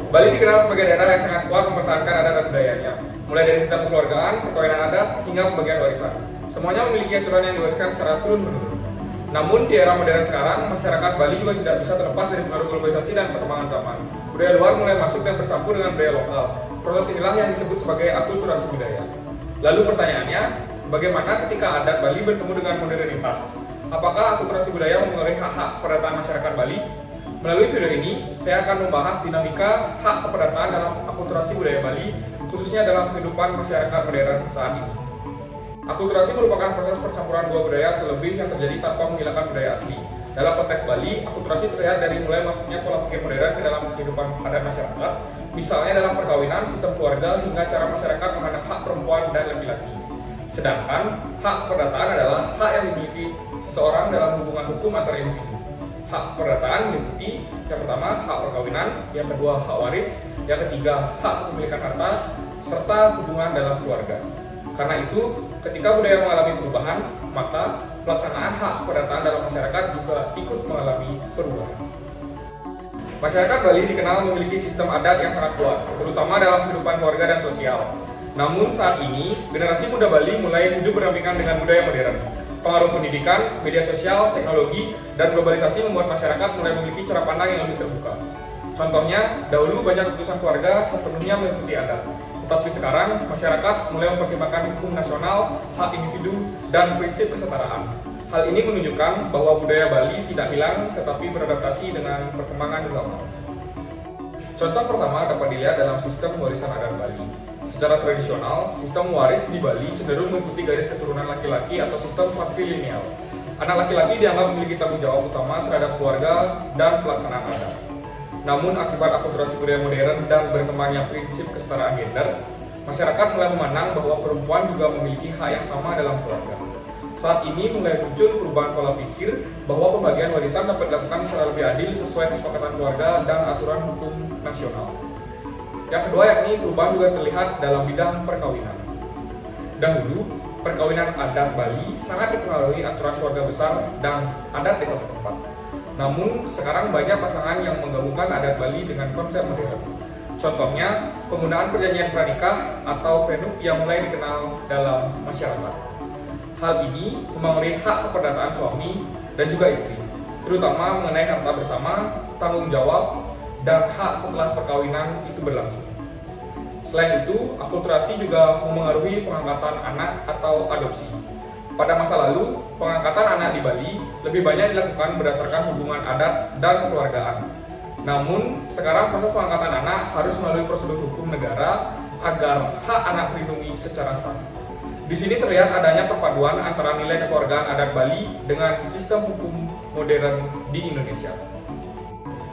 Bali dikenal sebagai daerah yang sangat kuat mempertahankan adat dan budayanya, mulai dari sistem kekeluargaan, perkawinan adat, hingga pembagian warisan. Semuanya memiliki aturan yang diwariskan secara turun-menurun. Namun di era modern sekarang, masyarakat Bali juga tidak bisa terlepas dari pengaruh globalisasi dan perkembangan zaman. Budaya luar mulai masuk dan bercampur dengan budaya lokal. Proses inilah yang disebut sebagai akulturasi budaya. Lalu pertanyaannya, bagaimana ketika adat Bali bertemu dengan modernitas? Apakah akulturasi budaya mempengaruhi hak-hak keperdataan masyarakat Bali? Melalui video ini, saya akan membahas dinamika hak keperdataan dalam akulturasi budaya Bali, khususnya dalam kehidupan masyarakat modern saat ini. Akulturasi merupakan proses percampuran dua budaya atau lebih yang terjadi tanpa menghilangkan budaya asli. Dalam konteks Bali, akulturasi terlihat dari mulai masuknya pola pikir modern ke dalam kehidupan adat masyarakat, misalnya dalam perkawinan, sistem keluarga, hingga cara masyarakat memandang hak perempuan dan laki-laki. Sedangkan, hak keperdataan adalah hak yang dimiliki seseorang dalam hubungan hukum antar individu. Hak keperdataan meliputi yang pertama hak perkawinan, yang kedua hak waris, yang ketiga hak kepemilikan harta, serta hubungan dalam keluarga. Karena itu, ketika budaya mengalami perubahan, maka pelaksanaan hak keperdataan dalam masyarakat juga ikut mengalami perubahan. Masyarakat Bali dikenal memiliki sistem adat yang sangat kuat, terutama dalam kehidupan keluarga dan sosial. Namun saat ini, generasi muda Bali mulai hidup berdampingan dengan budaya modern. Pengaruh pendidikan, media sosial, teknologi, dan globalisasi membuat masyarakat mulai memiliki cara pandang yang lebih terbuka. Contohnya, dahulu banyak keputusan keluarga sepenuhnya mengikuti adat. Tetapi sekarang, masyarakat mulai mempertimbangkan hukum nasional, hak individu, dan prinsip kesetaraan. Hal ini menunjukkan bahwa budaya Bali tidak hilang, tetapi beradaptasi dengan perkembangan zaman. Contoh pertama dapat dilihat dalam sistem warisan adat Bali. Secara tradisional, sistem waris di Bali cenderung mengikuti garis keturunan laki-laki atau sistem patrilineal. Anak laki-laki dianggap memiliki tanggung jawab utama terhadap keluarga dan pelaksanaan adat. Namun akibat akulturasi budaya modern dan berkembangnya prinsip kesetaraan gender, masyarakat mulai memandang bahwa perempuan juga memiliki hak yang sama dalam keluarga. Saat ini mulai muncul perubahan pola pikir bahwa pembagian warisan dapat dilakukan secara lebih adil sesuai kesepakatan keluarga dan aturan hukum nasional. Yang kedua yakni perubahan juga terlihat dalam bidang perkawinan. Dahulu, perkawinan adat Bali sangat dipengaruhi aturan keluarga besar dan adat desa setempat. Namun, sekarang banyak pasangan yang menggabungkan adat Bali dengan konsep modern. Contohnya, penggunaan perjanjian pranikah atau prenuk yang mulai dikenal dalam masyarakat. Hal ini memengaruhi hak keperdataan suami dan juga istri, terutama mengenai harta bersama, tanggung jawab, dan hak setelah perkawinan itu berlangsung. Selain itu, akulturasi juga memengaruhi pengangkatan anak atau adopsi. Pada masa lalu, pengangkatan anak di Bali lebih banyak dilakukan berdasarkan hubungan adat dan kekeluargaan. Namun, sekarang proses pengangkatan anak harus melalui prosedur hukum negara agar hak anak terlindungi secara sah. Di sini terlihat adanya perpaduan antara nilai kekeluargaan adat Bali dengan sistem hukum modern di Indonesia.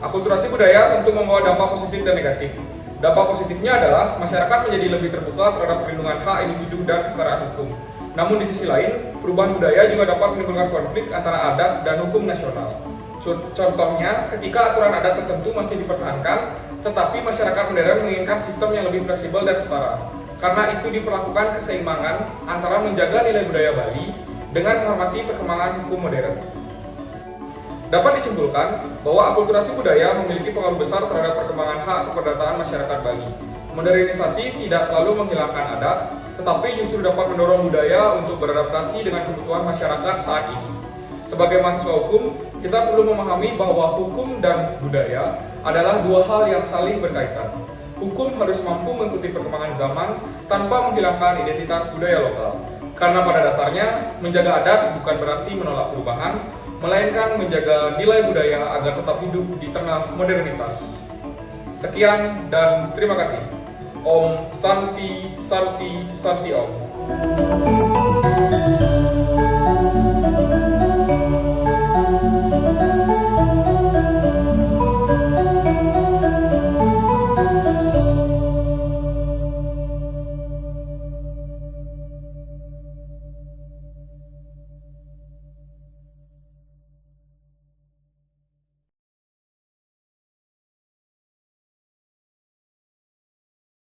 Akulturasi budaya tentu membawa dampak positif dan negatif. Dampak positifnya adalah masyarakat menjadi lebih terbuka terhadap perlindungan hak individu dan kesetaraan hukum. Namun di sisi lain, perubahan budaya juga dapat menimbulkan konflik antara adat dan hukum nasional. Contohnya, ketika aturan adat tertentu masih dipertahankan, tetapi masyarakat modern menginginkan sistem yang lebih fleksibel dan setara. Karena itu diperlakukan keseimbangan antara menjaga nilai budaya Bali dengan menghormati perkembangan hukum modern. Dapat disimpulkan bahwa akulturasi budaya memiliki pengaruh besar terhadap perkembangan hak keperdataan masyarakat Bali. Modernisasi tidak selalu menghilangkan adat, tetapi justru dapat mendorong budaya untuk beradaptasi dengan kebutuhan masyarakat saat ini. Sebagai mahasiswa hukum, kita perlu memahami bahwa hukum dan budaya adalah dua hal yang saling berkaitan. Hukum harus mampu mengikuti perkembangan zaman tanpa menghilangkan identitas budaya lokal. Karena pada dasarnya, menjaga adat bukan berarti menolak perubahan, melainkan menjaga nilai budaya agar tetap hidup di tengah modernitas. Sekian dan terima kasih. Om Santi Santi Santi Om.